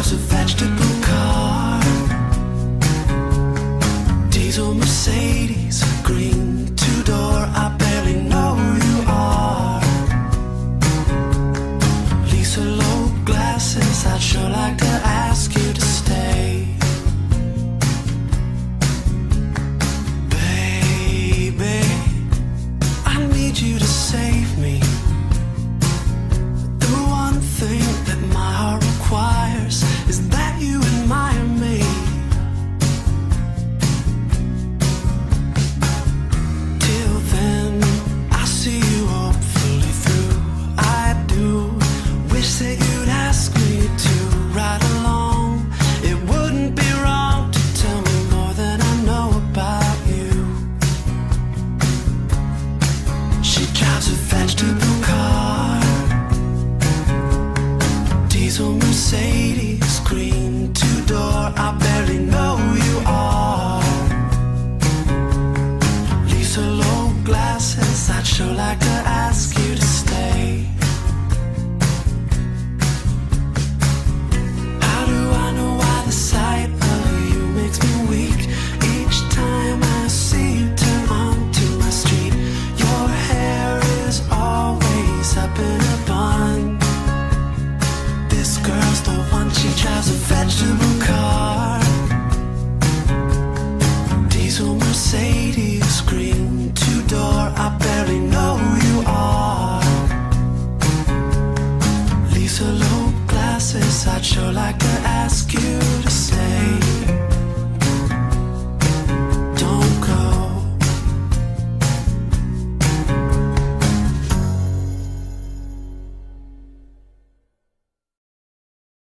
drives a vegetable car, diesel Mercedes, green two-door. I barely know who you are. Lisa low glasses, I'd sure like to ask you to stay. Baby, I need you to save me. The one thing that my heart requires is that you admire me. Till then, I see you hopefully through. I do wish that you'd ask me to ride along. It wouldn't be wrong to tell me more than I know about you. She drives a vegetable car, diesel Mercedes, green two-door. I barely know who you are. Lisa low glasses, I'd sure like to ask you to stay. How do I know why the sight of you makes me weak? Each time I see you turn onto my street, your hair is always up in a bun. This girl's the one, she drives a vegetable car, diesel Mercedes, green two-door. I barely know who you are. Lisa low glasses, I'd sure like to ask you to stay.